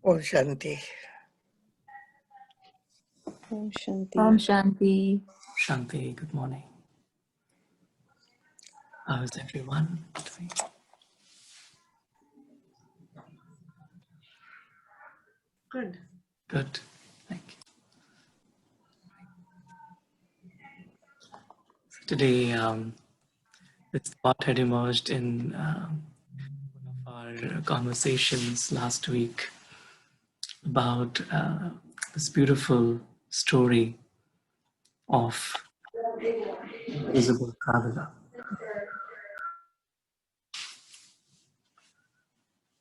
Om Shanti. Om Shanti. Om Shanti. Shanti, good morning. How is everyone doing? Good. Good, thank you. So today, this thought had emerged in one of our conversations last week about this beautiful story of invisible traveler.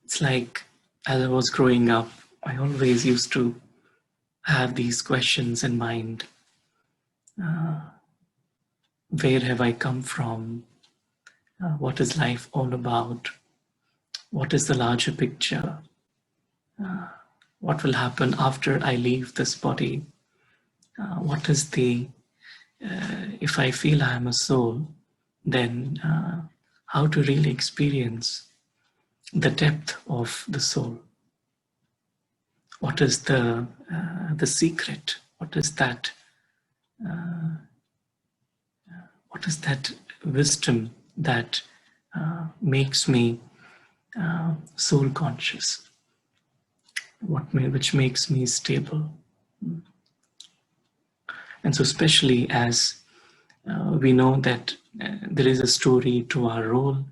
It's like as I was growing up, I always used to have these questions in mind. Where have I come from? What is life all about? What is the larger picture? What will happen after I leave this body? What is if I feel I am a soul, then how to really experience the depth of the soul? What is the secret? What is that wisdom that makes me soul conscious? Which makes me stable? And so especially as we know that there is a story to our role,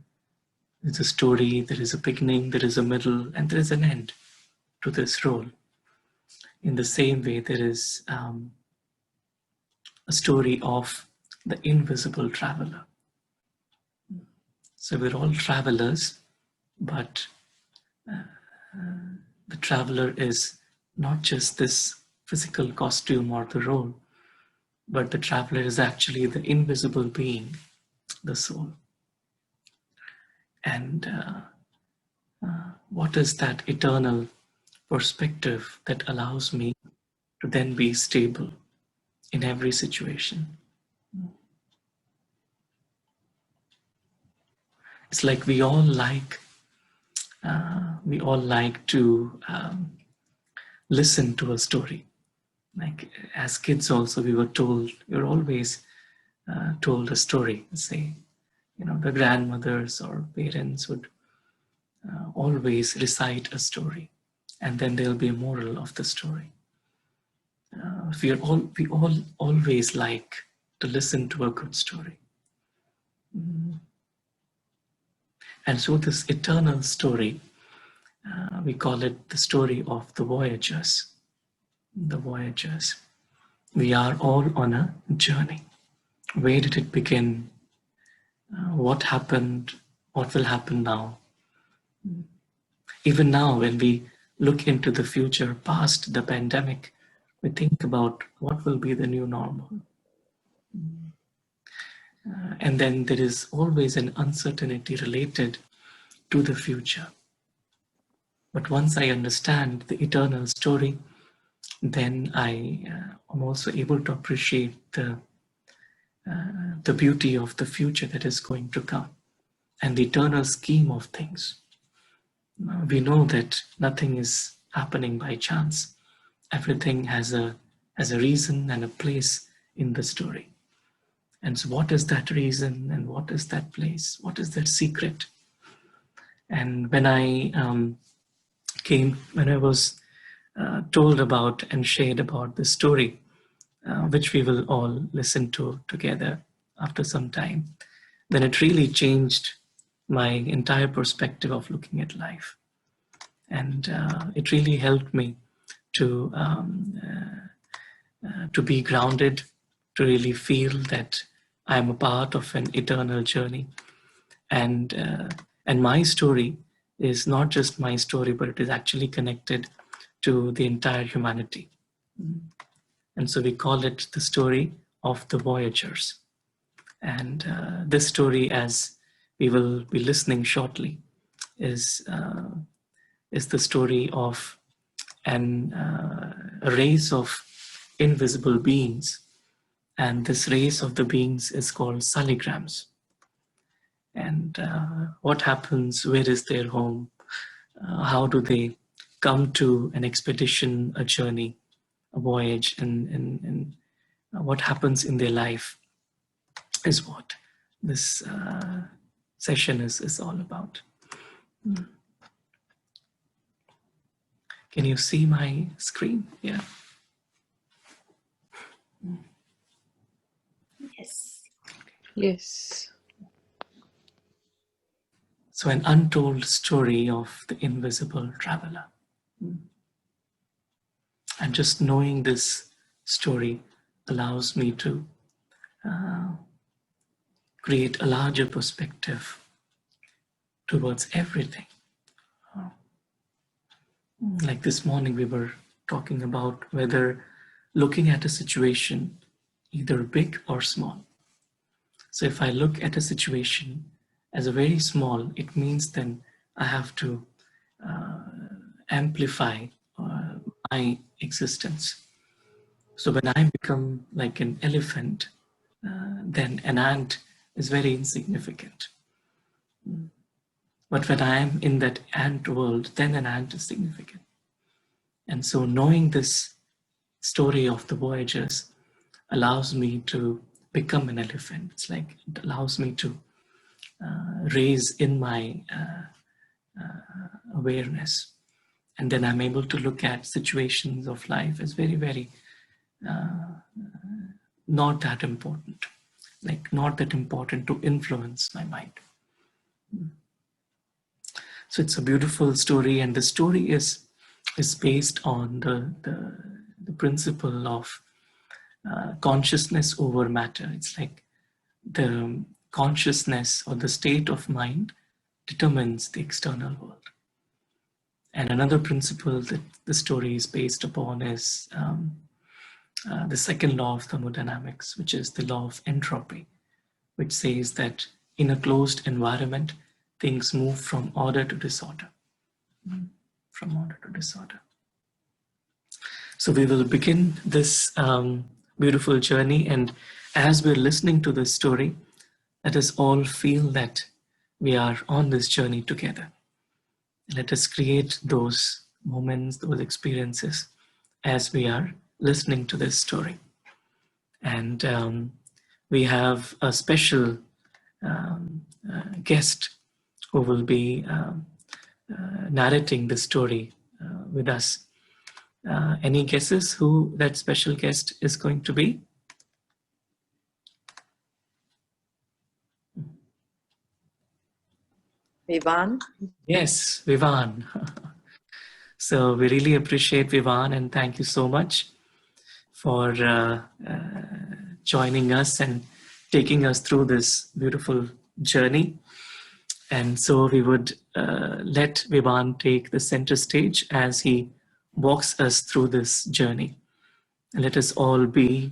there's a story, there is a beginning, there is a middle, and there is an end to this role. In the same way, there is a story of the invisible traveler. So we're all travelers, but the traveler is not just this physical costume or the role, but the traveler is actually the invisible being, the soul. And what is that eternal perspective that allows me to then be stable in every situation? It's like we all like to listen to a story. Like as kids also, we were always told a story. Say, the grandmothers or parents would always recite a story, and then there'll be a moral of the story. We all always like to listen to a good story. And so this eternal story, we call it the story of the Voyagers. The Voyagers. We are all on a journey. Where did it begin? What happened? What will happen now? Even now, when we look into the future past the pandemic, we think about what will be the new normal. And then there is always an uncertainty related to the future. But once I understand the eternal story, then I am also able to appreciate the beauty of the future that is going to come and the eternal scheme of things. We know that nothing is happening by chance. Everything has a reason and a place in the story. And so what is that reason and what is that place? What is that secret? And when I was told about and shared about the story, which we will all listen to together after some time, then it really changed my entire perspective of looking at life. And it really helped me to be grounded, to really feel that I'm a part of an eternal journey. And my story is not just my story, but it is actually connected to the entire humanity. And so we call it the story of the Voyagers. And this story, as we will be listening shortly, is the story of a race of invisible beings. And this race of the beings is called Saligrams. And what happens, where is their home? How do they come to an expedition, a journey, a voyage, and what happens in their life is what this session is all about. Can you see my screen? Yeah. Yes. Yes. So an untold story of the invisible traveler. And just knowing this story allows me to create a larger perspective towards everything. Like this morning, we were talking about whether looking at a situation, either big or small. So if I look at a situation as a very small, it means then I have to amplify my existence. So when I become like an elephant, then an ant is very insignificant. But when I am in that ant world, then an ant is significant. And so knowing this story of the Voyagers allows me to become an elephant. It's like it allows me to raise in my awareness. And then I'm able to look at situations of life as very, very not that important. Like not that important to influence my mind. So it's a beautiful story, and the story is based on the principle of consciousness over matter. It's like the consciousness or the state of mind determines the external world. And another principle that the story is based upon is the second law of thermodynamics, which is the law of entropy, which says that in a closed environment, things move from order to disorder. From order to disorder. So we will begin this beautiful journey, and as we're listening to this story, let us all feel that we are on this journey together. Let us create those moments, those experiences as we are listening to this story. And we have a special guest who will be narrating the story with us. Any guesses who that special guest is going to be? Vivan. Yes, Vivan. So we really appreciate Vivan, and thank you so much for joining us and taking us through this beautiful journey. And so we would let Vivan take the center stage as he walks us through this journey. And let us all be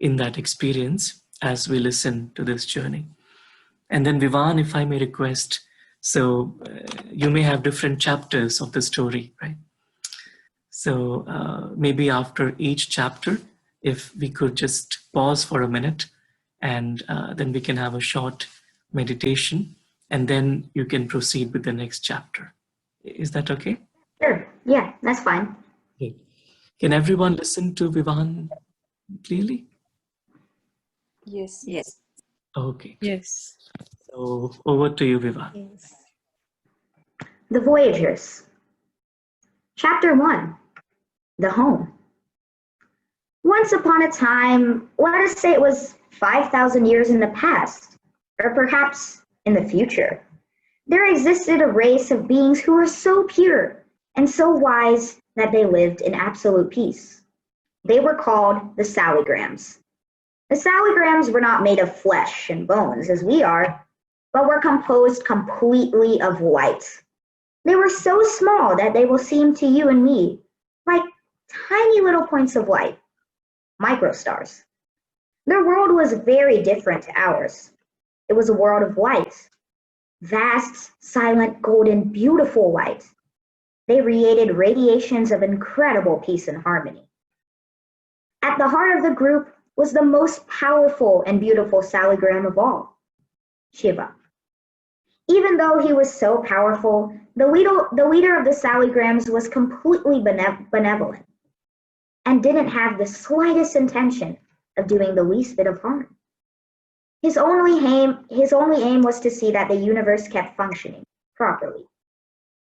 in that experience as we listen to this journey. And then Vivan, if I may request, so you may have different chapters of the story, right? So maybe after each chapter, if we could just pause for a minute, and then we can have a short meditation, and then you can proceed with the next chapter. Is that okay? Sure. Yeah, that's fine. Okay. Can everyone listen to Vivan clearly? Yes. Yes. Okay. Yes. So over to you, Vivan. Yes. The Voyagers. Chapter 1. The Home. Once upon a time, let us say it was 5,000 years in the past, or perhaps in the future, there existed a race of beings who were so pure and so wise that they lived in absolute peace. They were called the Saligrams. The Saligrams were not made of flesh and bones as we are, but were composed completely of light. They were so small that they will seem to you and me like tiny little points of light, microstars. Their world was very different to ours. It was a world of light, vast, silent, golden, beautiful light. They radiated radiations of incredible peace and harmony. At the heart of the group was the most powerful and beautiful Saligram of all, Shiva. Even though he was so powerful, the leader of the Saligrams was completely benevolent and didn't have the slightest intention of doing the least bit of harm. His only aim was to see that the universe kept functioning properly.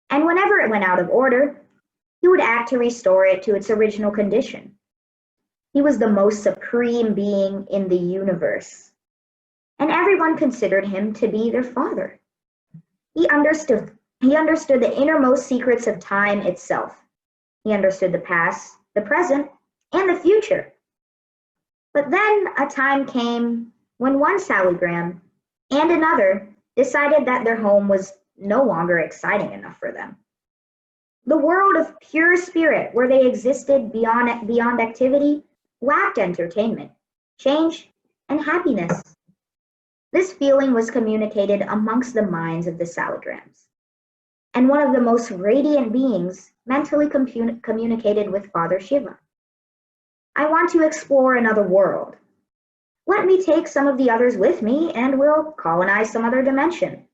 And whenever it went out of order, he would act to restore it to its original condition. He was the most supreme being in the universe, and everyone considered him to be their father. He understood the innermost secrets of time itself. He understood the past, the present, and the future. But then a time came when one Saligram and another decided that their home was no longer exciting enough for them. The world of pure spirit where they existed beyond activity lacked entertainment, change, and happiness. This feeling was communicated amongst the minds of the Saligrams, and one of the most radiant beings mentally communicated with Father Shiva. I want to explore another world. Let me take some of the others with me and we'll colonize some other dimension.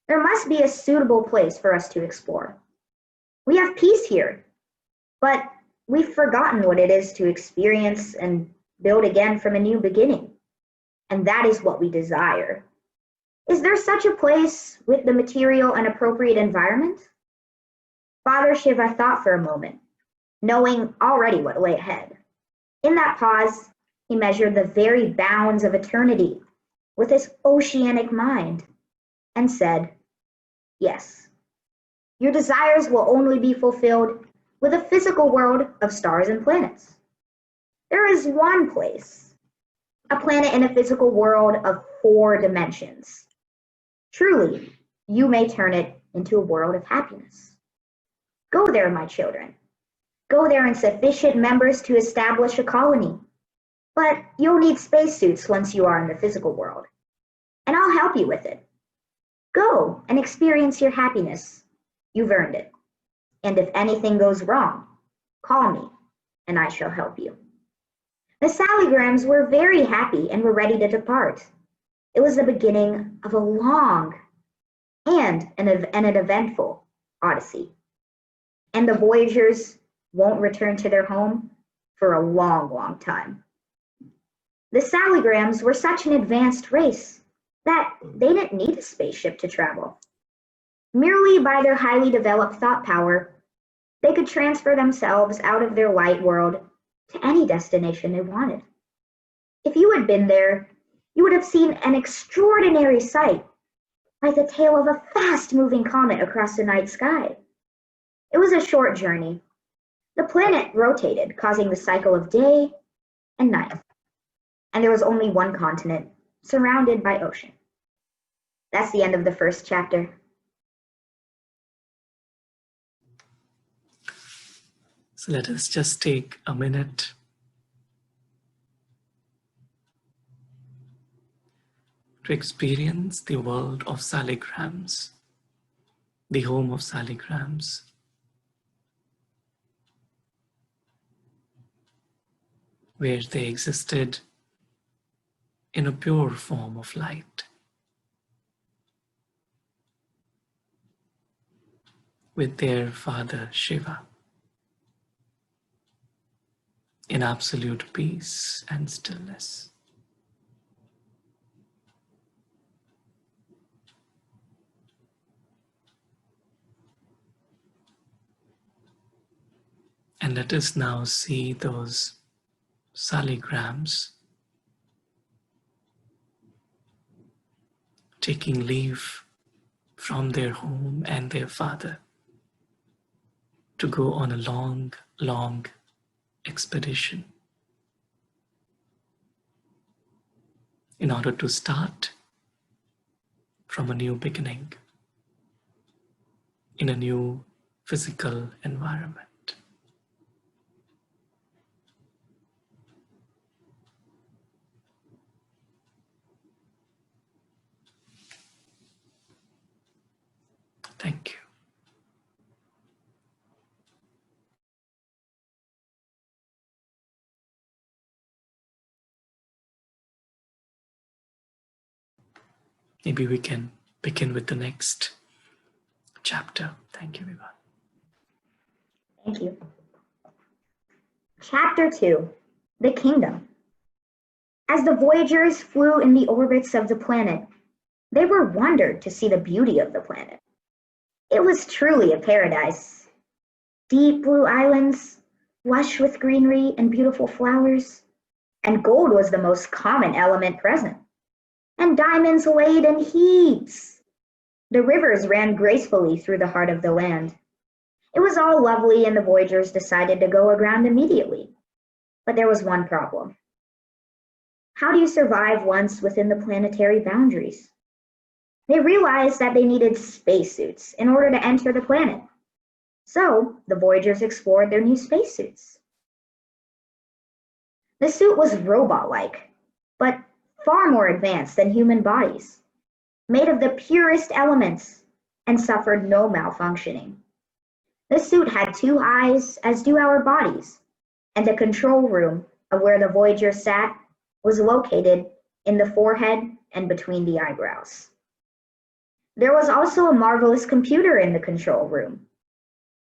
There must be a suitable place for us to explore. We have peace here, but we've forgotten what it is to experience and build again from a new beginning. And that is what we desire. Is there such a place with the material and appropriate environment? Father Shiva thought for a moment, knowing already what lay ahead. In that pause, he measured the very bounds of eternity with his oceanic mind and said, yes, your desires will only be fulfilled with a physical world of stars and planets. There is one place, a planet in a physical world of 4 dimensions. Truly, you may turn it into a world of happiness. Go there, my children. Go there in sufficient members to establish a colony. But you'll need spacesuits once you are in the physical world, and I'll help you with it. Go and experience your happiness. You've earned it. And if anything goes wrong, call me, and I shall help you. The Saligrams were very happy and were ready to depart. It was the beginning of a long and an eventful odyssey. And the Voyagers won't return to their home for a long, long time. The Saligrams were such an advanced race that they didn't need a spaceship to travel. Merely by their highly developed thought power, they could transfer themselves out of their light world to any destination they wanted. If you had been there, you would have seen an extraordinary sight, like the tail of a fast-moving comet across the night sky. It was a short journey. The planet rotated, causing the cycle of day and night. And there was only one continent, surrounded by ocean. That's the end of the first chapter. So let us just take a minute to experience the world of Saligrams, the home of Saligrams. Where they existed in a pure form of light, with their father Shiva, in absolute peace and stillness. And let us now see those Saligrams taking leave from their home and their father to go on a long, long expedition in order to start from a new beginning in a new physical environment. Thank you. Maybe we can begin with the next chapter. Thank you, Vivan. Thank you. Chapter 2, The Kingdom. As the Voyagers flew in the orbits of the planet, they were wondered to see the beauty of the planet. It was truly a paradise. Deep blue islands, lush with greenery and beautiful flowers, and gold was the most common element present, and diamonds laid in heaps. The rivers ran gracefully through the heart of the land. It was all lovely, and the Voyagers decided to go aground immediately. But there was one problem. How do you survive once within the planetary boundaries? They realized that they needed spacesuits in order to enter the planet. So the Voyagers explored their new spacesuits. The suit was robot-like, but far more advanced than human bodies, made of the purest elements, and suffered no malfunctioning. The suit had 2 eyes, as do our bodies, and the control room of where the Voyagers sat was located in the forehead and between the eyebrows. There was also a marvelous computer in the control room,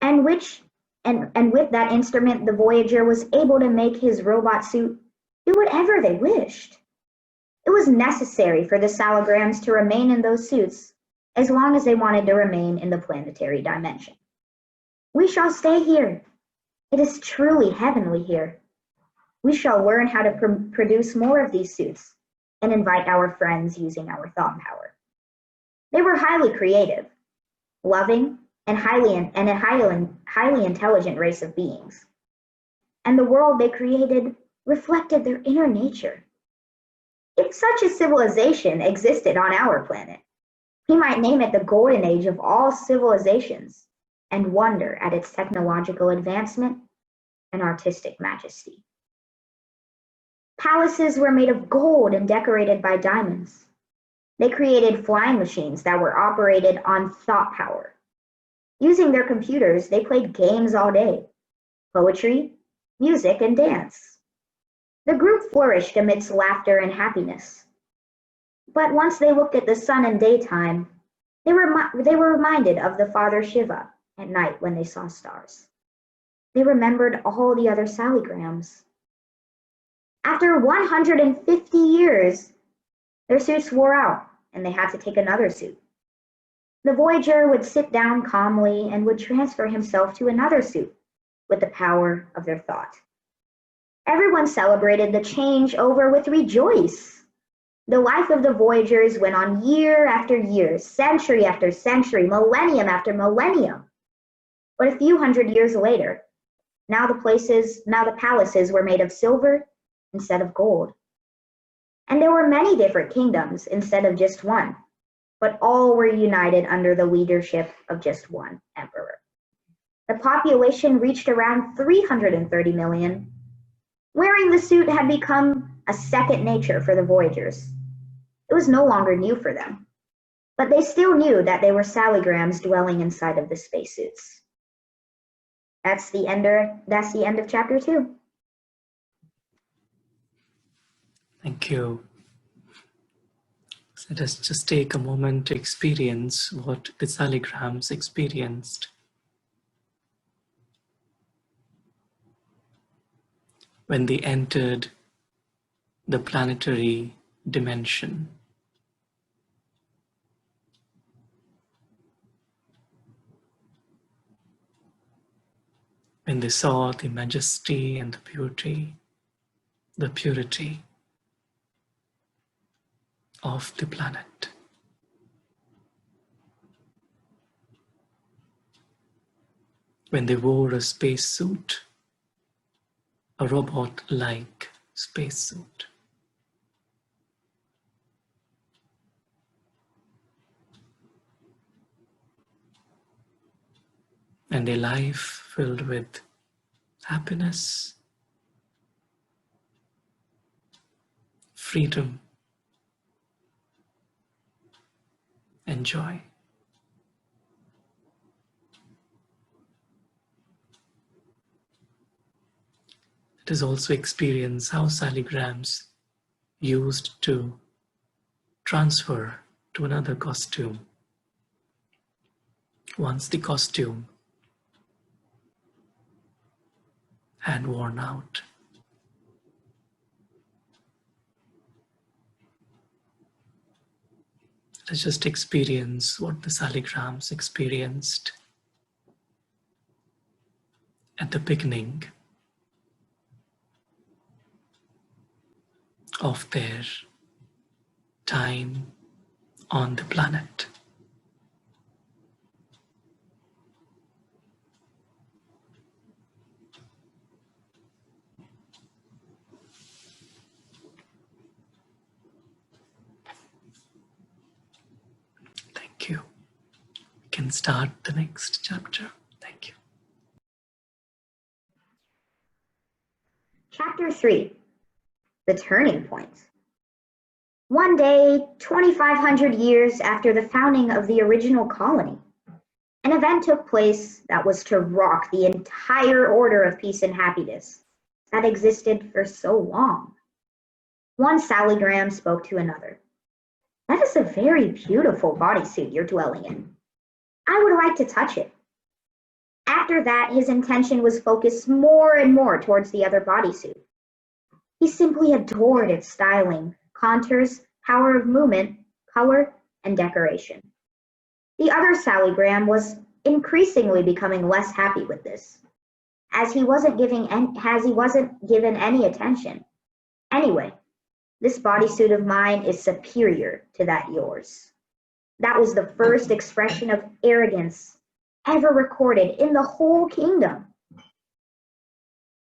and with that instrument, the Voyager was able to make his robot suit do whatever they wished. It was necessary for the Salograms to remain in those suits as long as they wanted to remain in the planetary dimension. We shall stay here. It is truly heavenly here. We shall learn how to produce more of these suits and invite our friends using our thought power. They were highly creative, loving, and a highly intelligent race of beings. And the world they created reflected their inner nature. If such a civilization existed on our planet, we might name it the golden age of all civilizations and wonder at its technological advancement and artistic majesty. Palaces were made of gold and decorated by diamonds. They created flying machines that were operated on thought power. Using their computers, they played games all day, poetry, music, and dance. The group flourished amidst laughter and happiness. But once they looked at the sun in daytime, they were reminded of the Father Shiva at night when they saw stars. They remembered all the other Salograms. After 150 years, their suits wore out and they had to take another suit. The Voyager would sit down calmly and would transfer himself to another suit with the power of their thought. Everyone celebrated the changeover with rejoice. The life of the Voyagers went on year after year, century after century, millennium after millennium. But a few hundred years later, now the palaces were made of silver instead of gold. And there were many different kingdoms instead of just one, but all were united under the leadership of just one emperor. The population reached around 330 million. Wearing the suit had become a second nature for the Voyagers. It was no longer new for them, but they still knew that they were Salograms dwelling inside of the spacesuits. That's the end of chapter 2. Thank you. So let us just take a moment to experience what the Salograms experienced when they entered the planetary dimension. When they saw the majesty and the beauty, the purity of the planet. When they wore a spacesuit, a robot-like spacesuit. And a life filled with happiness, freedom, and joy. Let us also experience how Salograms used to transfer to another costume. Once the costume had worn out, let's just experience what the Saligrams experienced at the beginning of their time on the planet. Thank you. We can start the next chapter. Thank you. Chapter 3, The Turning Point. One day, 2,500 years after the founding of the original colony, an event took place that was to rock the entire order of peace and happiness that existed for so long. One Saligram spoke to another. "That is a very beautiful bodysuit you're dwelling in. I would like to touch it." After that, his intention was focused more and more towards the other bodysuit. He simply adored its styling, contours, power of movement, color, and decoration. The other Saligram was increasingly becoming less happy with this, as he wasn't given any attention. "Anyway, this bodysuit of mine is superior to that yours." That was the first expression of arrogance ever recorded in the whole kingdom.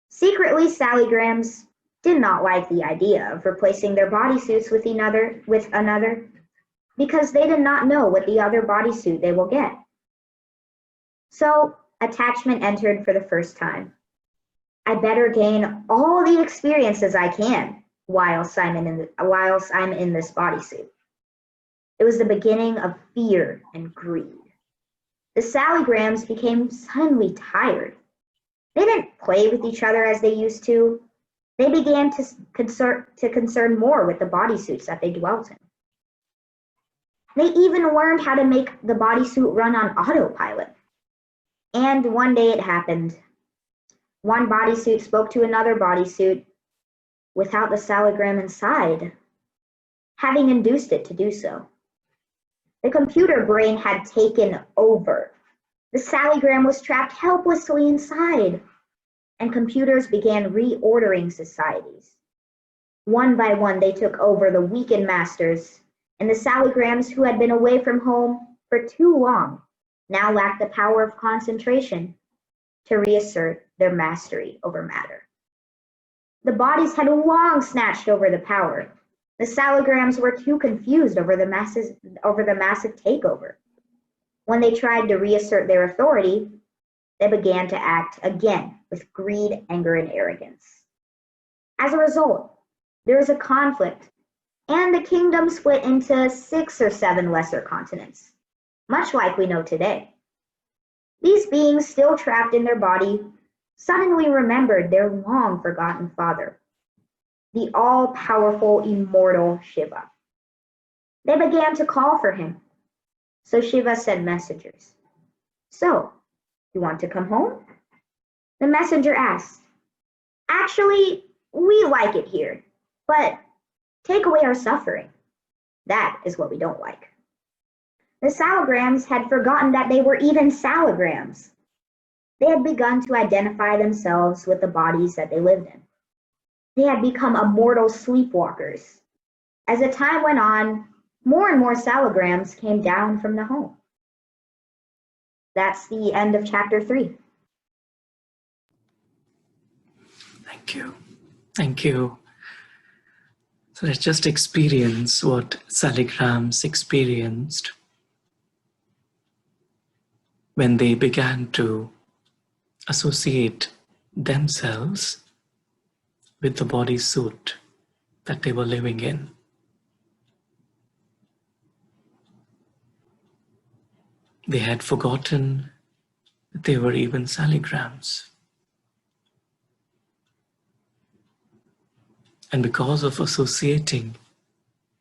Secretly, Saligrams did not like the idea of replacing their bodysuits with another because they did not know what the other bodysuit they will get. So attachment entered for the first time. "I better gain all the experiences I can whilst I'm in this bodysuit." It was the beginning of fear and greed. The Saligrams became suddenly tired. They didn't play with each other as they used to. They began to concern more with the bodysuits that they dwelt in. They even learned how to make the bodysuit run on autopilot. And one day it happened. One bodysuit spoke to another bodysuit without the Saligram inside, having induced it to do so. The computer brain had taken over. The Saligram was trapped helplessly inside, and computers began reordering societies. One by one, they took over the weakened masters, and the Saligrams who had been away from home for too long now lacked the power of concentration to reassert their mastery over matter. The bodies had long snatched over the power. The Saligrams were too confused over the massive takeover. When they tried to reassert their authority, they began to act again with greed, anger, and arrogance. As a result, there was a conflict, and the kingdom split into 6 or 7 lesser continents, much like we know today. These beings, still trapped in their body, suddenly remembered their long-forgotten father, the all-powerful, immortal Shiva. They began to call for him, so Shiva sent messengers. "So, you want to come home?" The messenger asked. "Actually, we like it here, but take away our suffering. That is what we don't like." The Saligrams had forgotten that they were even Saligrams. They had begun to identify themselves with the bodies that they lived in. They had become immortal sleepwalkers. As the time went on, more and more Saligrams came down from the home. That's the end of chapter 3. Thank you. Thank you. So let's just experience what Saligrams experienced when they began to associate themselves with the bodysuit that they were living in. They had forgotten that they were even Saligrams. And because of associating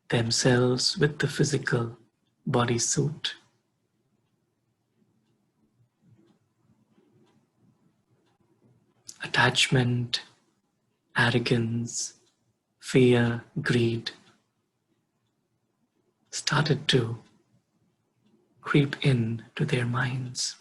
themselves with the physical bodysuit. Attachment, arrogance, fear, greed started to creep in to their minds.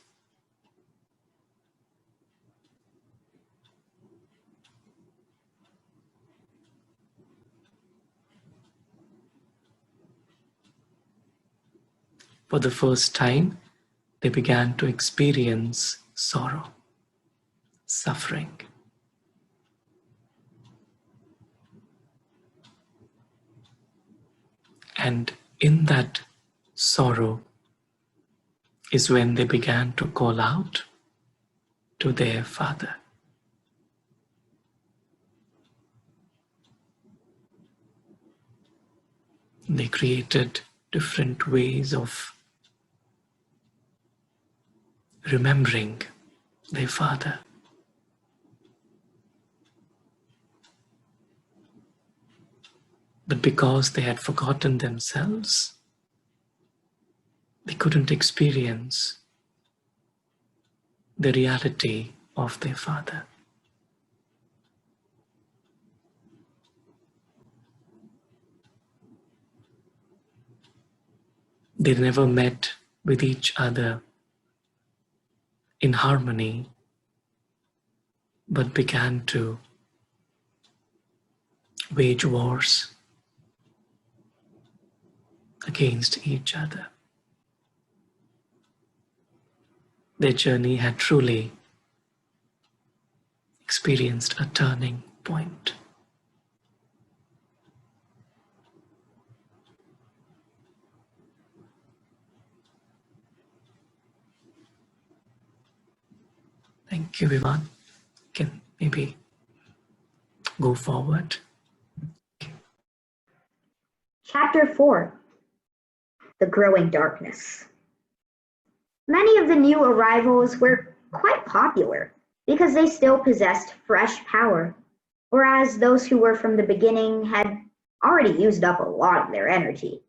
For the first time, they began to experience sorrow, suffering. And in that sorrow is when they began to call out to their father. They created different ways of remembering their father. But because they had forgotten themselves, they couldn't experience the reality of their father. They never met with each other in harmony, but began to wage wars against each other. Their journey had truly experienced a turning point. Thank you, Vivan. Can maybe go forward. Chapter 4, The Growing Darkness. Many of the new arrivals were quite popular because they still possessed fresh power, whereas those who were from the beginning had already used up a lot of their energy.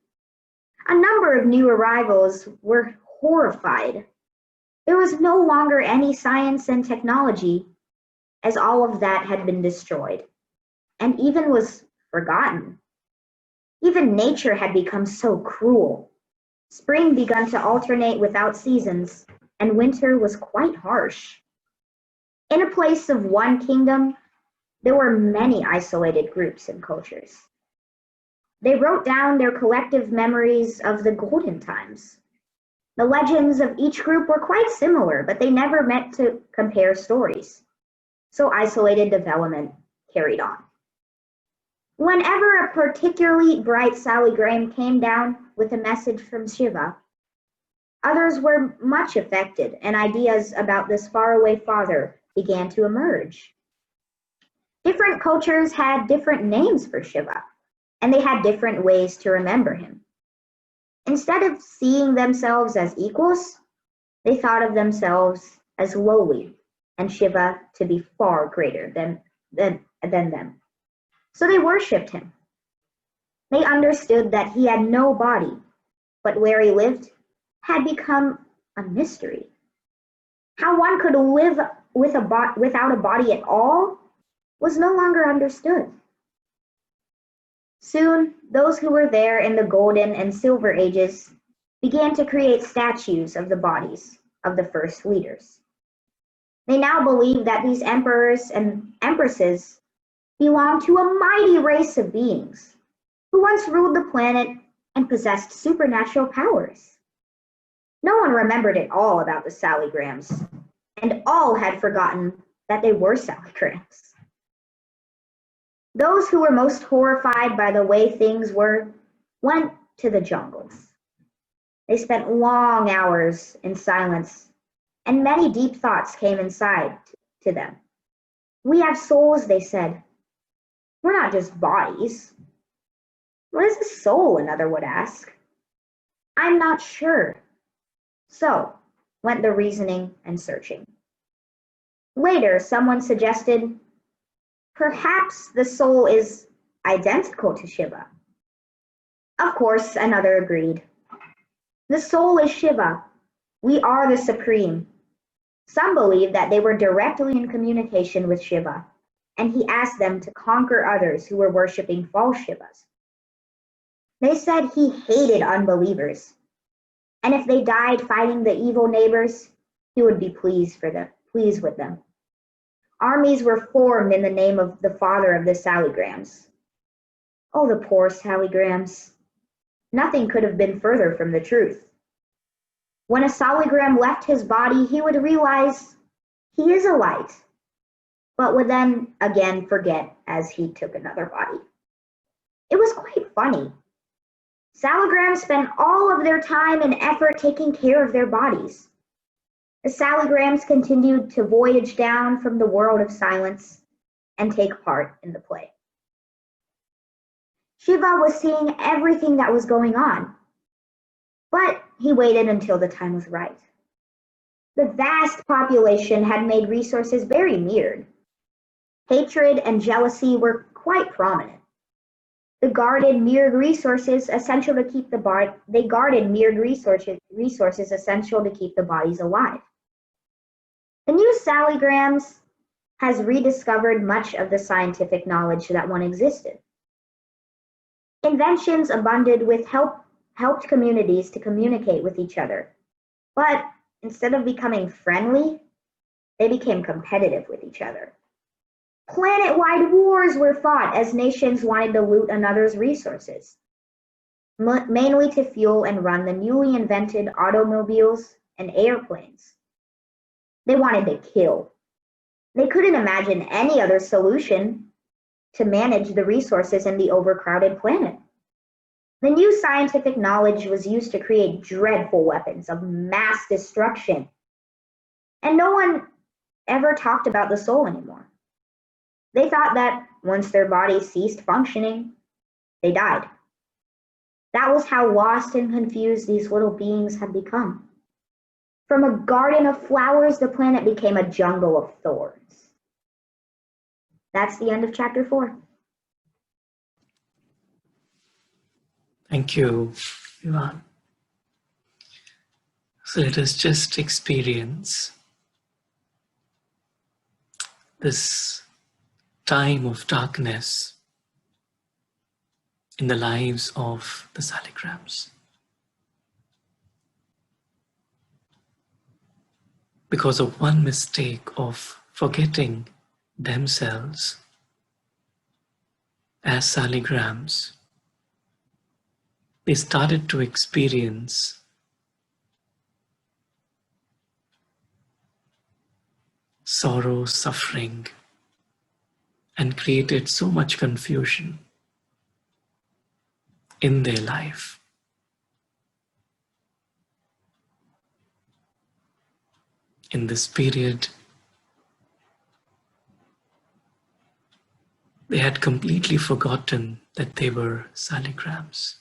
A number of new arrivals were horrified. There was no longer any science and technology, as all of that had been destroyed, and even was forgotten. Even nature had become so cruel. Spring begun to alternate without seasons, and winter was quite harsh. In a place of one kingdom, there were many isolated groups and cultures. They wrote down their collective memories of the golden times. The legends of each group were quite similar, but they never met to compare stories. So isolated development carried on. Whenever a particularly bright salagram came down with a message from Shiva, others were much affected, and ideas about this faraway father began to emerge. Different cultures had different names for Shiva, and they had different ways to remember him. Instead of seeing themselves as equals, they thought of themselves as lowly, and Shiva to be far greater than them. So they worshipped him. They understood that he had no body, but where he lived had become a mystery. How one could live without a body at all was no longer understood. Soon, those who were there in the Golden and Silver Ages began to create statues of the bodies of the first leaders. They now believed that these emperors and empresses belonged to a mighty race of beings who once ruled the planet and possessed supernatural powers. No one remembered at all about the Sallygrams, and all had forgotten that they were Sallygrams. Those who were most horrified by the way things were went to the jungles. They spent long hours in silence, and many deep thoughts came inside to them. We have souls, they said. We're not just bodies. What is a soul, another would ask. I'm not sure. So went the reasoning and searching. Later, someone suggested, perhaps the soul is identical to Shiva. Of course, another agreed. The soul is Shiva. We are the supreme. Some believe that they were directly in communication with Shiva, and he asked them to conquer others who were worshipping false Shivas. They said he hated unbelievers, and if they died fighting the evil neighbors, he would be pleased with them. Armies were formed in the name of the father of the Saligrams. Oh, the poor Saligrams. Nothing could have been further from the truth. When a Saligram left his body, he would realize he is a light, but would then again forget as he took another body. It was quite funny. Saligrams spent all of their time and effort taking care of their bodies. The Saligrams continued to voyage down from the world of silence and take part in the play. Shiva was seeing everything that was going on, but he waited until the time was right. The vast population had made resources very mirrored. Hatred and jealousy were quite prominent. They guarded mirrored resources essential to keep the bodies alive. The new Saligrams has rediscovered much of the scientific knowledge that once existed. Inventions abunded with helped communities to communicate with each other, but instead of becoming friendly, they became competitive with each other. Planet-wide wars were fought as nations wanted to loot another's resources, mainly to fuel and run the newly invented automobiles and airplanes. They wanted to kill. They couldn't imagine any other solution to manage the resources in the overcrowded planet. The new scientific knowledge was used to create dreadful weapons of mass destruction, and no one ever talked about the soul anymore. They thought that once their bodies ceased functioning, they died. That was how lost and confused these little beings had become. From a garden of flowers, the planet became a jungle of thorns. That's the end of chapter 4. Thank you, Ivan. So let us just experience this time of darkness in the lives of the Saligrams. Because of one mistake of forgetting themselves as Saligrams, they started to experience sorrow, suffering, and created so much confusion in their life. In this period, they had completely forgotten that they were Saligrams.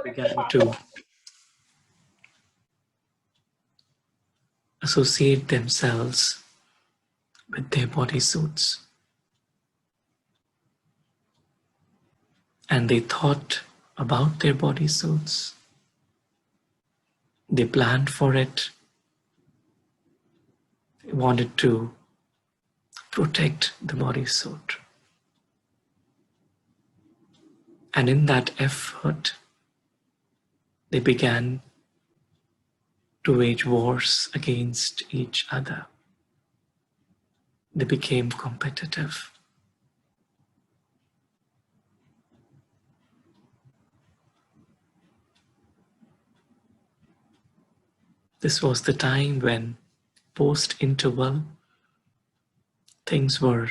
Began to associate themselves with their bodysuits. And they thought about their bodysuits. They planned for it. They wanted to protect the bodysuit. And in that effort, they began to wage wars against each other. They became competitive. This was the time when, post-interval, things were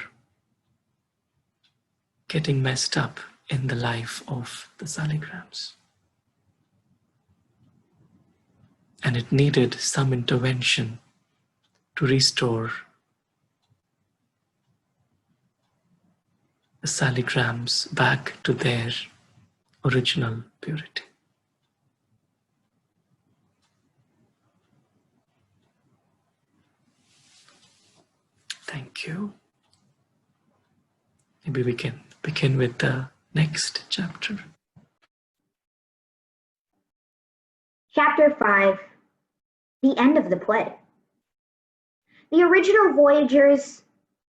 getting messed up in the life of the Saligrams. And it needed some intervention to restore the Saligrams back to their original purity. Thank you. Maybe we can begin with the next chapter. Chapter 5, The End of the Play. The original Voyagers,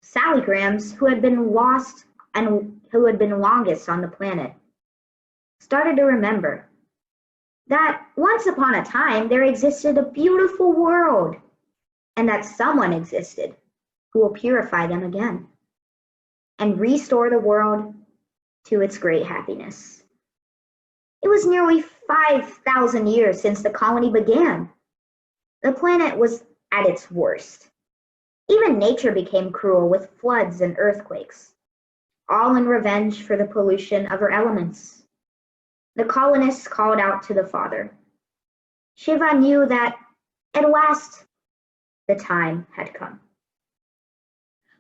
Sallygrams, who had been lost and who had been longest on the planet, started to remember that once upon a time there existed a beautiful world, and that someone existed who will purify them again and restore the world to its great happiness. It was nearly 5,000 years since the colony began. The planet was at its worst. Even nature became cruel with floods and earthquakes, all in revenge for the pollution of her elements. The colonists called out to the Father. Shiva knew that at last the time had come.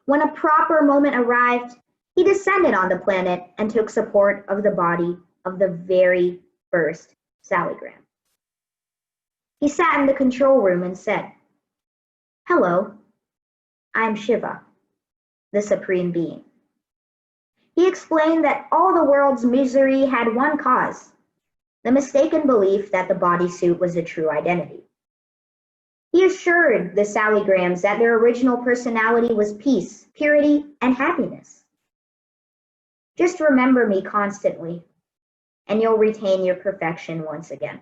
When a proper moment arrived, he descended on the planet and took support of the body of the very first Sallygram. He sat in the control room and said, "Hello, I'm Shiva, the Supreme Being." He explained that all the world's misery had one cause, the mistaken belief that the bodysuit was a true identity. He assured the Sallygrams that their original personality was peace, purity, and happiness. Just remember me constantly, and you'll retain your perfection once again.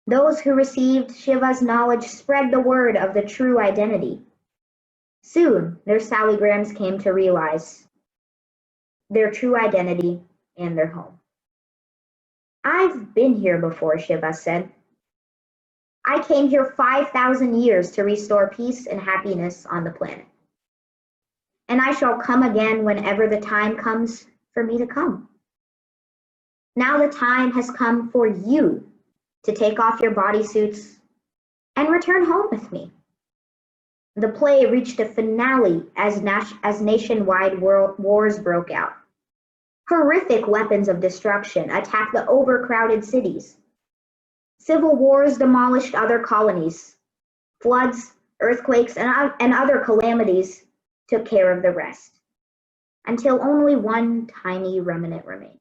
Those who received Shiva's knowledge spread the word of the true identity. Soon, their Sallygrams came to realize their true identity and their home. "I've been here before," Shiva said. "I came here 5,000 years to restore peace and happiness on the planet. And I shall come again whenever the time comes for me to come. Now the time has come for you to take off your bodysuits and return home with me." The play reached a finale as nationwide wars broke out. Horrific weapons of destruction attacked the overcrowded cities. Civil wars demolished other colonies. Floods, earthquakes, and other calamities took care of the rest, until only one tiny remnant remained.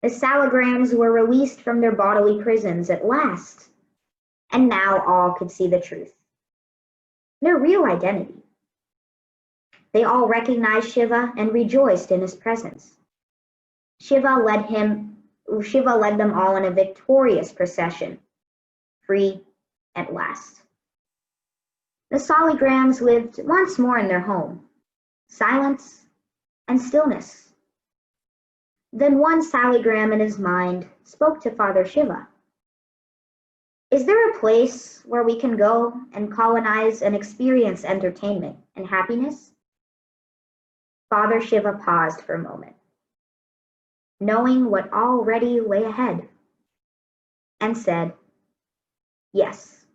The Sallygrams were released from their bodily prisons at last, and now all could see the truth, their real identity. They all recognized Shiva and rejoiced in his presence. Shiva led them all in a victorious procession, free at last. The Sallygrams lived once more in their home, silence and stillness. Then one Sallygram in his mind spoke to Father Shiva. "Is there a place where we can go and colonize and experience entertainment and happiness?" Father Shiva paused for a moment, knowing what already lay ahead, and said, "Yes.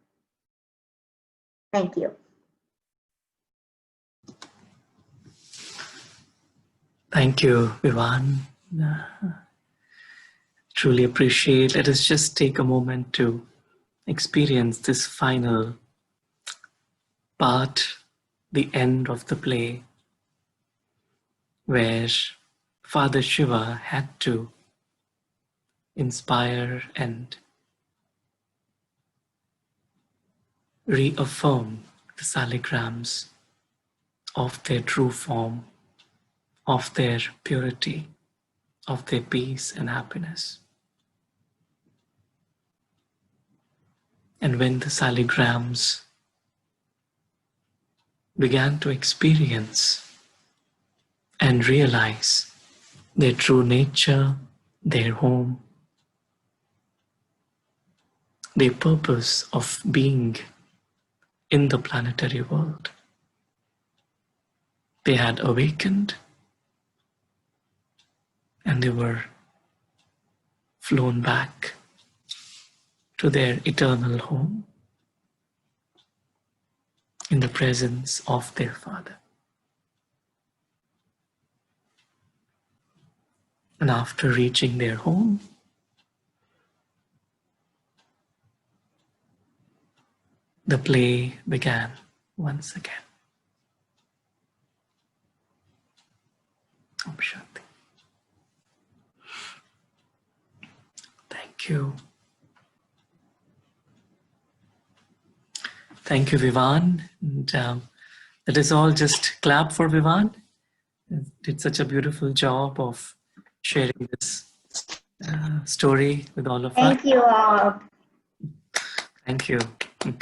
Thank you." Thank you, Vivan. Truly appreciate. Let us just take a moment to experience this final part, the end of the play, where Father Shiva had to inspire and reaffirm the Sallygrams of their true form, of their purity, of their peace and happiness. And when the Sallygrams began to experience and realize their true nature, their home, their purpose of being in the planetary world, they had awakened and they were flown back to their eternal home in the presence of their Father. And after reaching their home, the play began once again. Om Shanti. Thank you. Thank you, Vivan. And let us all just clap for Vivan. Did such a beautiful job of sharing this story with all of us. Thank you all. Thank you. Very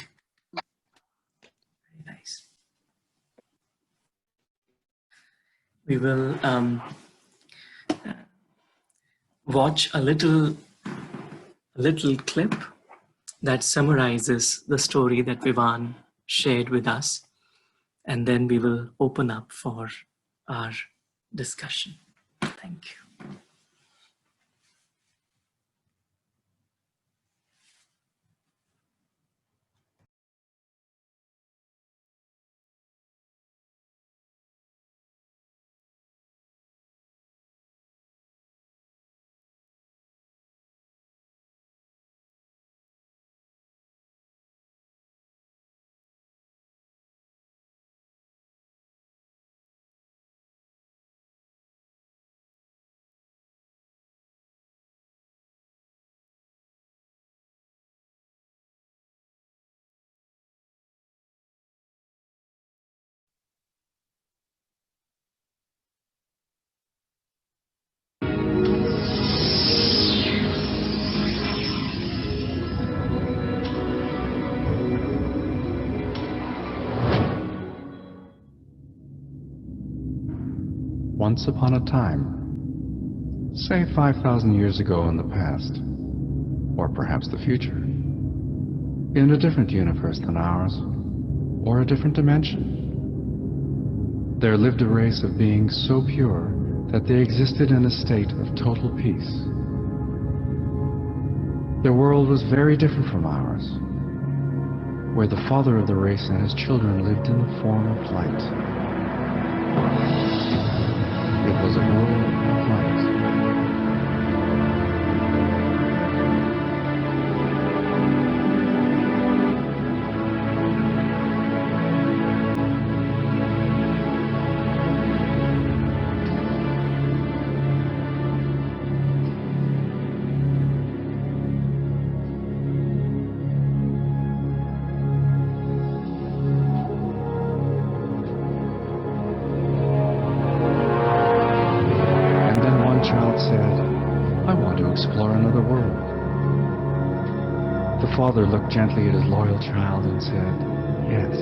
nice. We will watch a little clip that summarizes the story that Vivan shared with us, and then we will open up for our discussion. Thank you. Once upon a time, say 5,000 years ago in the past, or perhaps the future, in a different universe than ours, or a different dimension, there lived a race of beings so pure that they existed in a state of total peace. Their world was very different from ours, where the father of the race and his children lived in the form of light. It was a world of light. Explore another world. The father looked gently at his loyal child and said, "Yes."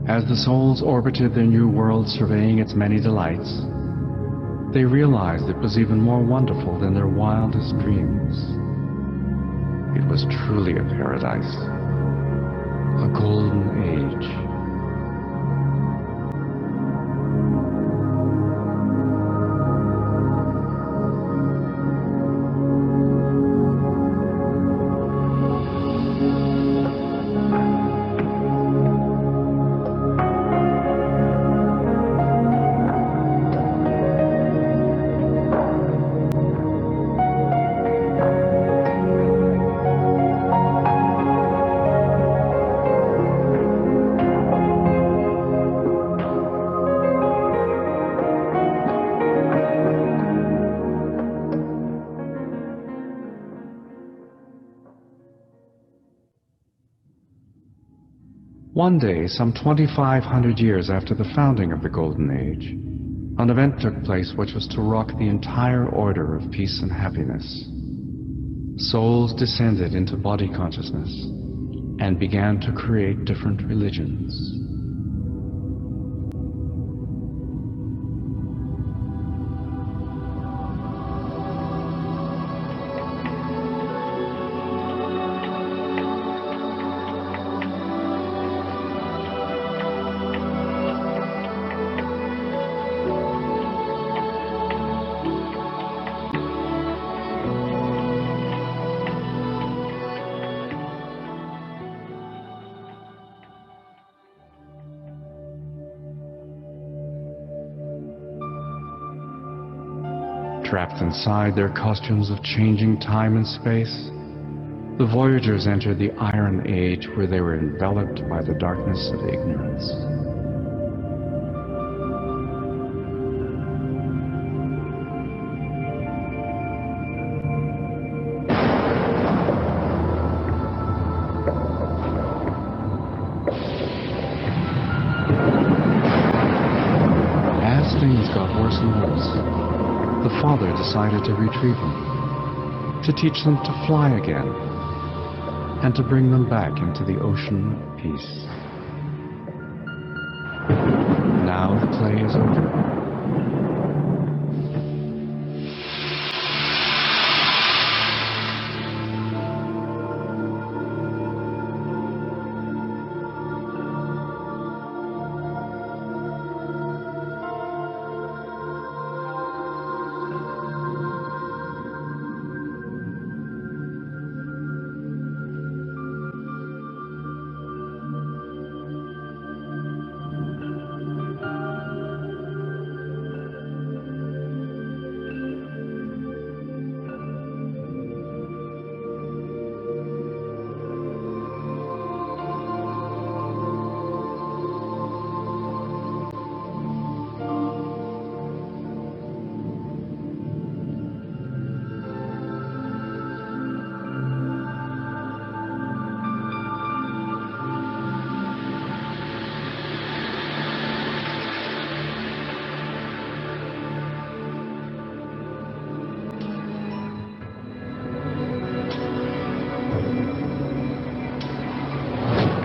As the souls orbited their new world, surveying its many delights, they realized it was even more wonderful than their wildest dreams. It was truly a paradise, a golden age. One day, some 2,500 years after the founding of the Golden Age, an event took place which was to rock the entire order of peace and happiness. Souls descended into body consciousness and began to create different religions. Trapped inside their costumes of changing time and space, the Voyagers entered the Iron Age, where they were enveloped by the darkness of ignorance. As things got worse and worse, the father decided to retrieve them, to teach them to fly again, and to bring them back into the ocean of peace. Now the play is over.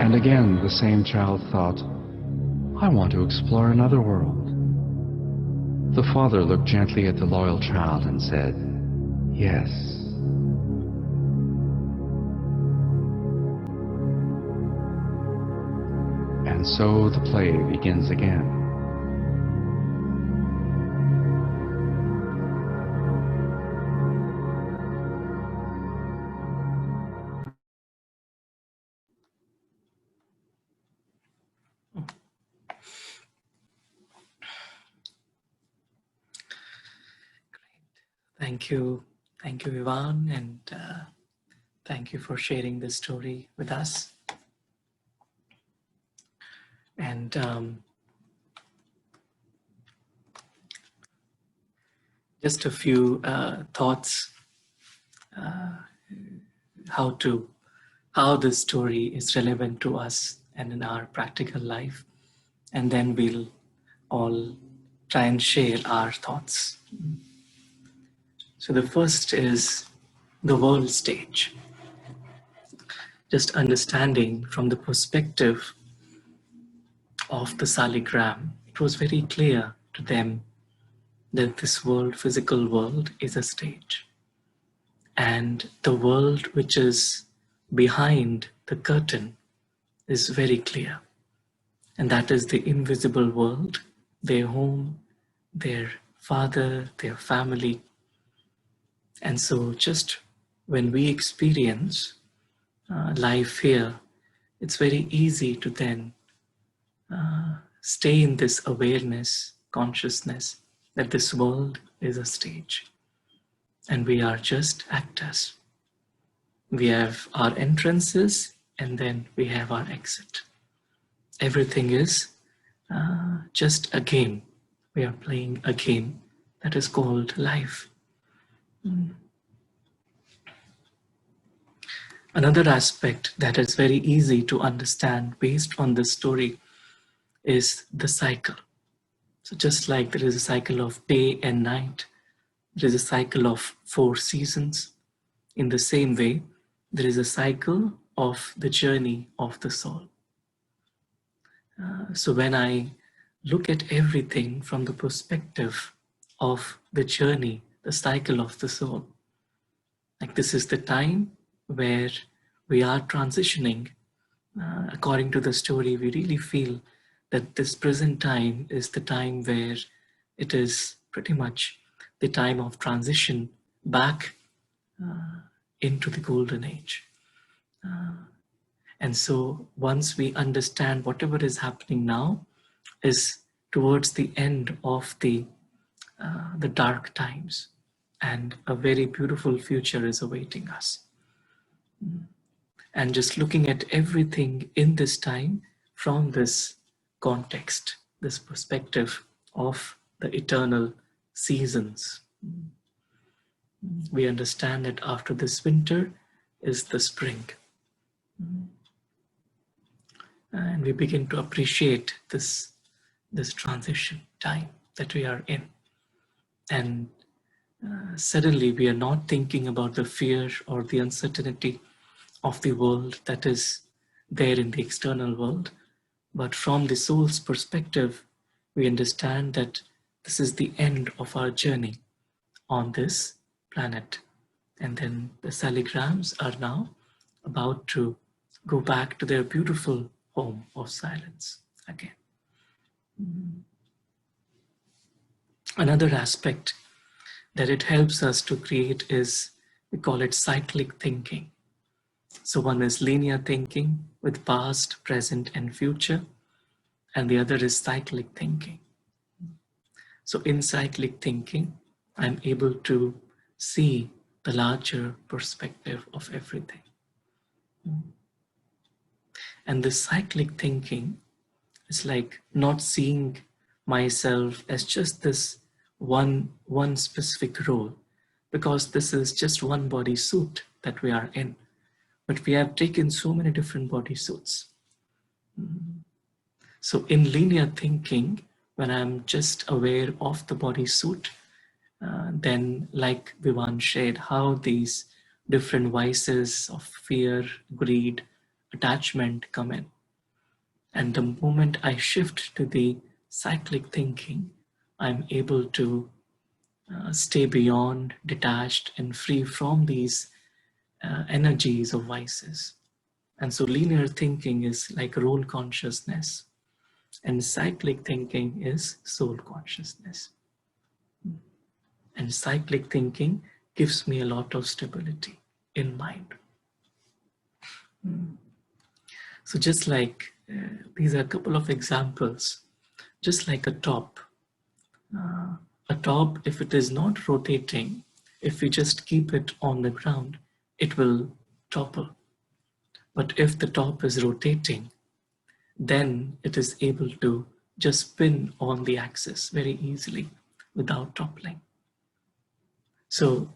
And again, the same child thought, I want to explore another world. The father looked gently at the loyal child and said, yes. And so the play begins again. Thank you, Ivan, and thank you for sharing this story with us. And just a few thoughts how this story is relevant to us and in our practical life, and then we'll all try and share our thoughts. So the first is the world stage. Just understanding from the perspective of the Saligram, it was very clear to them that this world, physical world, is a stage. And the world which is behind the curtain is very clear. And that is the invisible world, their home, their father, their family. And so just when we experience life here, it's very easy to then stay in this awareness, consciousness that this world is a stage and we are just actors. We have our entrances and then we have our exit. Everything is just a game. We are playing a game that is called life. Another aspect that is very easy to understand based on this story is the cycle. So just like there is a cycle of day and night, there is a cycle of 4 seasons. In the same way, there is a cycle of the journey of the soul. So when I look at everything from the perspective of the journey, the cycle of the soul, like this is the time where we are transitioning. According to the story, we really feel that this present time is the time where it is pretty much the time of transition back into the golden age. And so once we understand whatever is happening now is towards the end of the dark times, and a very beautiful future is awaiting us. And just looking at everything in this time from this context, this perspective of the eternal seasons, we understand that after this winter is the spring. And we begin to appreciate this transition time that we are in. And suddenly we are not thinking about the fear or the uncertainty of the world that is there in the external world, but from the soul's perspective, we understand that this is the end of our journey on this planet. And then the saligrams are now about to go back to their beautiful home of silence again. Another aspect that it helps us to create is, we call it cyclic thinking. So one is linear thinking with past, present, and future, and the other is cyclic thinking. So in cyclic thinking, I'm able to see the larger perspective of everything. And this cyclic thinking is like not seeing myself as just this one specific role, because this is just one body suit that we are in. But we have taken so many different body suits. So in linear thinking, when I'm just aware of the body suit, then like Vivan shared, how these different vices of fear, greed, attachment come in. And the moment I shift to the cyclic thinking, I'm able to stay beyond, detached, and free from these energies of vices. And so linear thinking is like role consciousness, and cyclic thinking is soul consciousness. And cyclic thinking gives me a lot of stability in mind. So just like, these are a couple of examples, just like a top, if it is not rotating, if we just keep it on the ground, it will topple. But if the top is rotating, then it is able to just spin on the axis very easily without toppling. So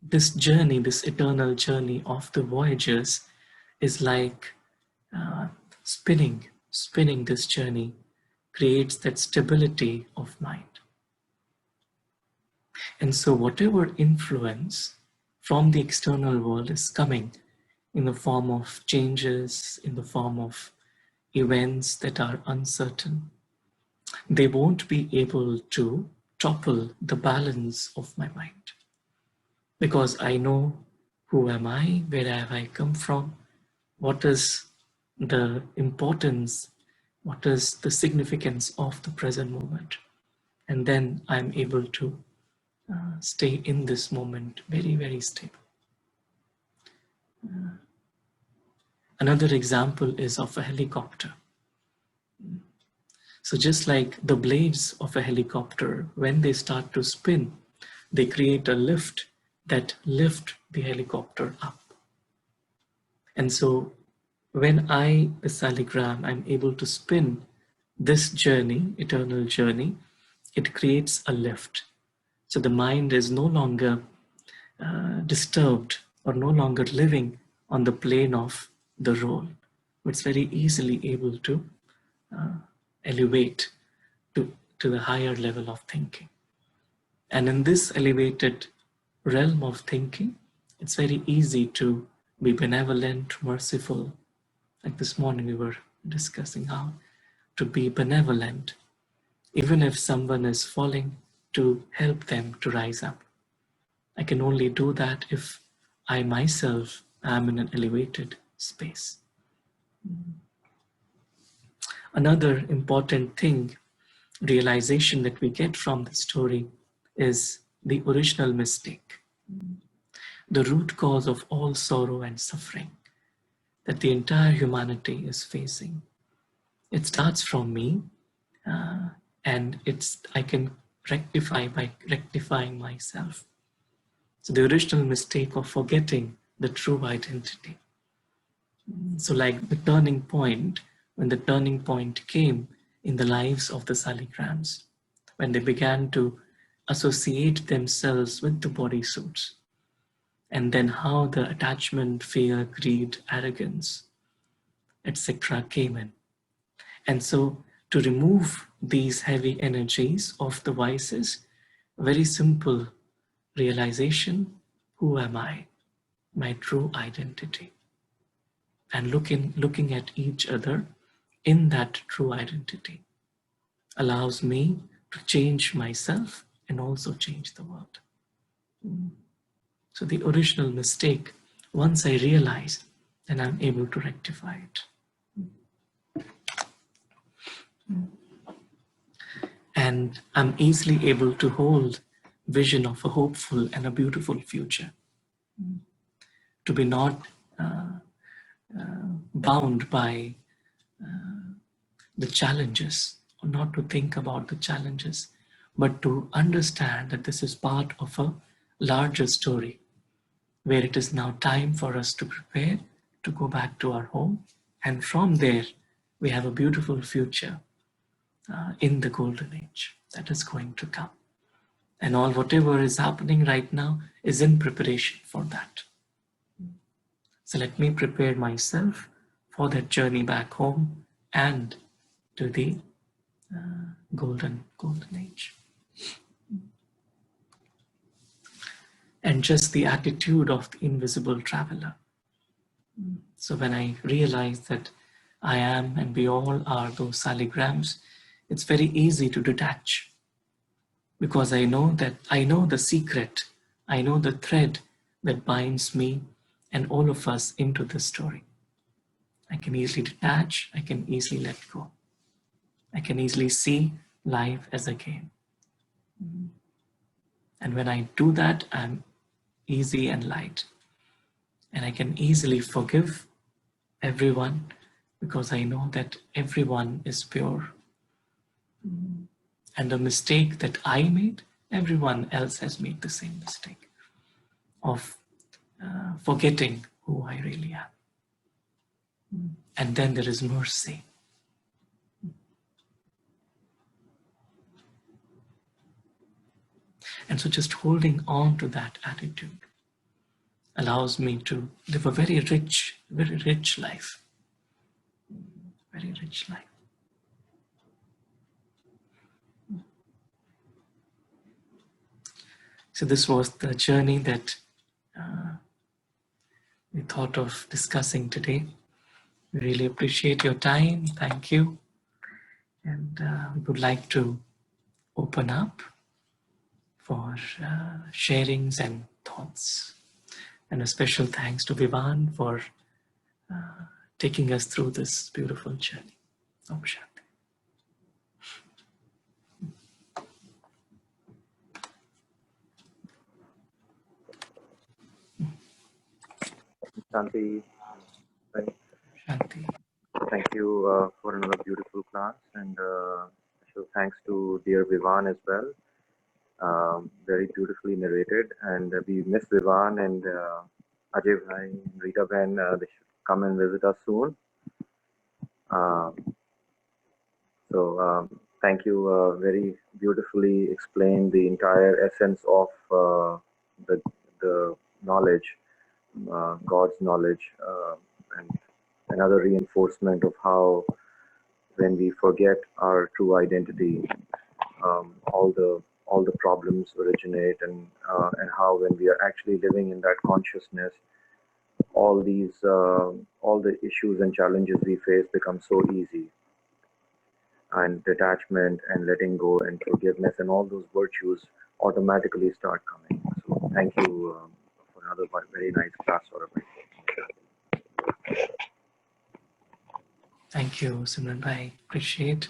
this journey, this eternal journey of the Voyagers is like spinning this journey creates that stability of mind. And so whatever influence from the external world is coming in the form of changes, in the form of events that are uncertain, they won't be able to topple the balance of my mind. Because I know who am I, where have I come from, what is the importance, what is the significance of the present moment. And then I'm able to stay in this moment very, very stable. Another example is of a helicopter. So just like the blades of a helicopter, when they start to spin, they create a lift that lift the helicopter up. And so when the saligram, I'm able to spin this journey, eternal journey, it creates a lift. So the mind is no longer disturbed or no longer living on the plane of the role. It's very easily able to elevate to the higher level of thinking. And in this elevated realm of thinking, it's very easy to be benevolent, merciful. Like this morning we were discussing how to be benevolent, even if someone is falling, to help them to rise up. I can only do that if I myself am in an elevated space. Another important thing, realization that we get from the story is the original mistake, the root cause of all sorrow and suffering that the entire humanity is facing. It starts from me, and I can rectify by rectifying myself. So the original mistake of forgetting the true identity. So like the turning point, when the turning point came in the lives of the Saligrams, when they began to associate themselves with the bodysuits, and then how the attachment, fear, greed, arrogance, etc. came in. And so to remove these heavy energies of the vices, very simple realization, who am I? My true identity. And looking at each other in that true identity allows me to change myself and also change the world. So the original mistake, once I realize, then I'm able to rectify it. And I'm easily able to hold vision of a hopeful and a beautiful future. To be not bound by the challenges, or not to think about the challenges, but to understand that this is part of a larger story, where it is now time for us to prepare to go back to our home. And from there, we have a beautiful future in the golden age that is going to come. And all whatever is happening right now is in preparation for that. So let me prepare myself for that journey back home and to the golden age. And just the attitude of the invisible traveler. So when I realize that I am and we all are those saligrams, it's very easy to detach, because I know the secret, I know the thread that binds me and all of us into this story. I can easily detach, I can easily let go. I can easily see life as a game. And when I do that, I'm easy and light. And I can easily forgive everyone, because I know that everyone is pure. And the mistake that I made, everyone else has made the same mistake of forgetting who I really am. And then there is mercy. And so just holding on to that attitude allows me to live a very rich life. Very rich life. So this was the journey that we thought of discussing today. We really appreciate your time. Thank you. And we would like to open up for sharings and thoughts. And a special thanks to Vivan for taking us through this beautiful journey. Om Shanti. Shanti, Shanti. thank you for another beautiful class, and special thanks to dear Vivan as well. Very beautifully narrated, and we miss Vivan and Ajay Bhai and Rita Ben. They should come and visit us soon. Thank you. Very beautifully explained the entire essence of the knowledge, God's knowledge, and another reinforcement of how when we forget our true identity, all the problems originate, and how when we are actually living in that consciousness, all the issues and challenges we face become so easy, and detachment and letting go and forgiveness and all those virtues automatically start coming. So thank you for another very nice class, Saurabh. Thank you, Simran Bhai. Appreciate.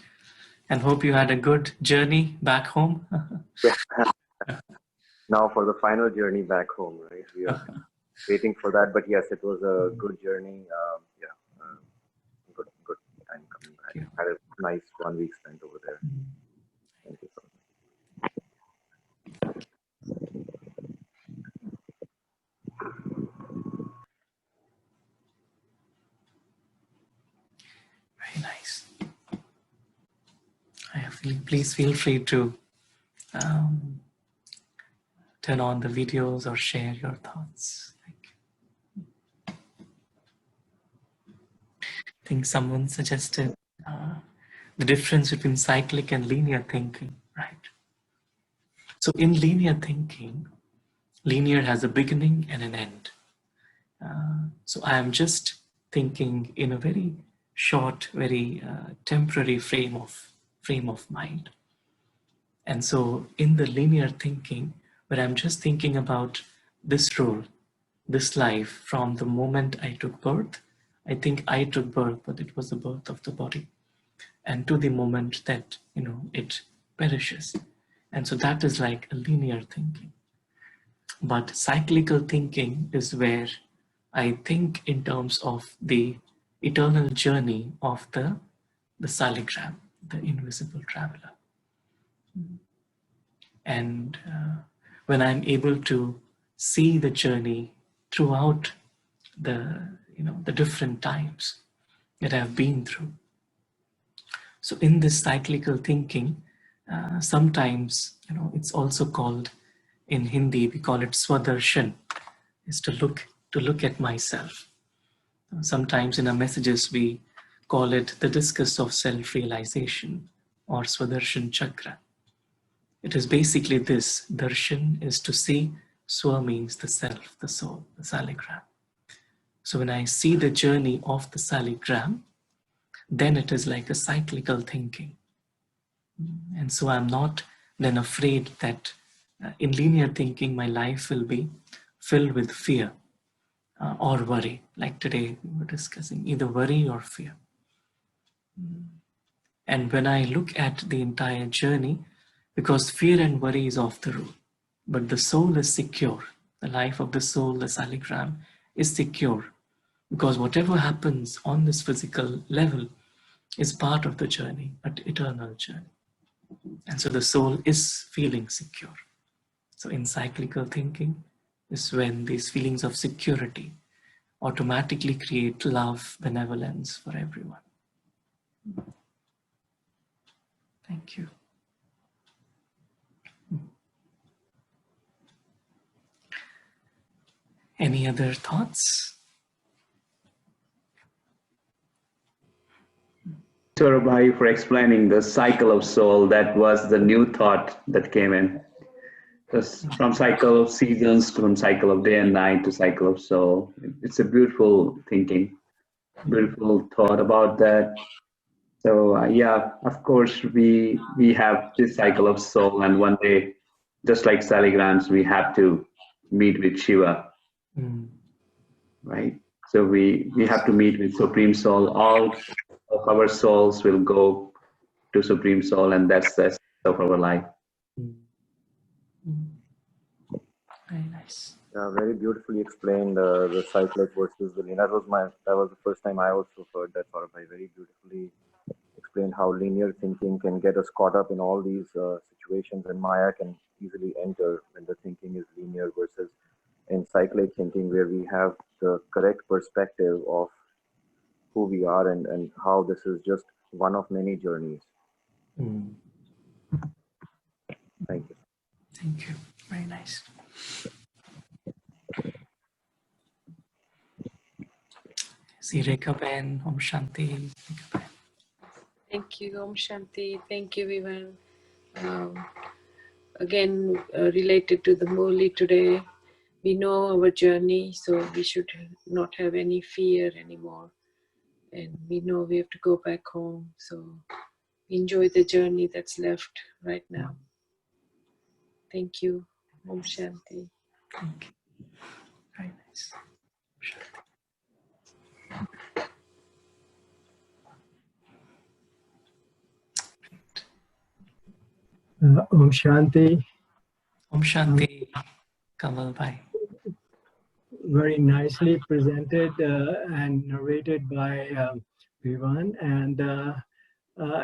And hope you had a good journey back home. Now for the final journey back home, right? We are waiting for that, but yes, it was a good journey. Good time coming back. Had a nice 1 week spent over there. Thank you so much. please feel free to turn on the videos or share your thoughts. I think someone suggested the difference between cyclic and linear thinking, right? So in linear thinking, linear has a beginning and an end. So I am just thinking in a very short, very temporary frame of mind. And so in the linear thinking, where I'm just thinking about this role, this life, from the moment I took birth, I think I took birth, but it was the birth of the body, and to the moment that, it perishes. And so that is like a linear thinking. But cyclical thinking is where I think in terms of the eternal journey of the saligram, the invisible traveler. And when I'm able to see the journey throughout the different times that I've been through. So in this cyclical thinking, sometimes it's also called, in Hindi we call it swadarshan, is to look at myself. Sometimes in our messages we call it the discus of self-realization, or swadarshan chakra. It is basically this. Darshan is to see. Swa means the self, the soul, the saligram. So when I see the journey of the saligram, then it is like a cyclical thinking. And so I'm not then afraid that in linear thinking my life will be filled with fear or worry. Like today we were discussing, either worry or fear. And when I look at the entire journey, because fear and worry is off the rule, but the soul is secure. The life of the soul, the saligram, is secure, because whatever happens on this physical level is part of the journey, but eternal journey. And so the soul is feeling secure. So in cyclical thinking is when these feelings of security automatically create love, benevolence for everyone. Thank you. Any other thoughts? Saurabh, for explaining the cycle of soul. That was the new thought that came in. From cycle of seasons, from cycle of day and night to cycle of soul. It's a beautiful thinking, beautiful thought about that. So yeah, of course, we have this cycle of soul, and one day, just like saligrams, we have to meet with Shiva, right? So we have to meet with Supreme Soul. All of our souls will go to Supreme Soul, and that's the essence of our life. Very nice. Very beautifully explained, the cyclic versus the linear. That was the first time I also heard that sort of very beautifully explained how linear thinking can get us caught up in all these situations, and Maya can easily enter when the thinking is linear, versus in cyclic thinking where we have the correct perspective of who we are and how this is just one of many journeys. Thank you. Thank you. Very nice. See Rekha Ben, Om Shanti. Thank you, Om Shanti. Thank you, everyone. Again, related to the Murli today, we know our journey, so we should not have any fear anymore. And we know we have to go back home, so enjoy the journey that's left right now. Thank you. Om Shanti. Thank you. Very nice. Om Shanti. Om Shanti. Kamal Bhai. Very nicely presented and narrated by Vivan. And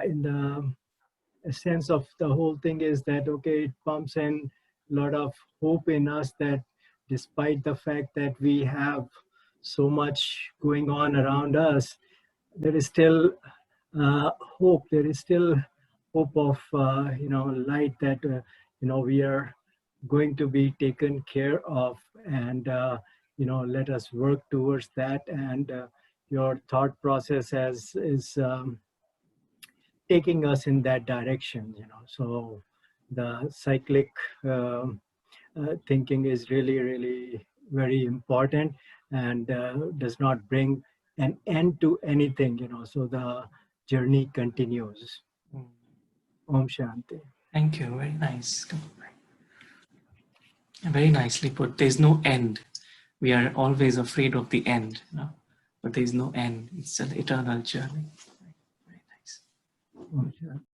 in the sense of the whole thing is that, okay, it pumps in a lot of hope in us that despite the fact that we have so much going on around us, there is still hope. There is still hope of light that we are going to be taken care of, and let us work towards that. And your thought process is taking us in that direction. So the cyclic thinking is really, really very important, and does not bring an end to anything. So the journey continues. Om Shanti. Thank you. Very nice. Very nicely put. There's no end. We are always afraid of the end, but there's no end. It's an eternal journey. Very nice. Om Shanti.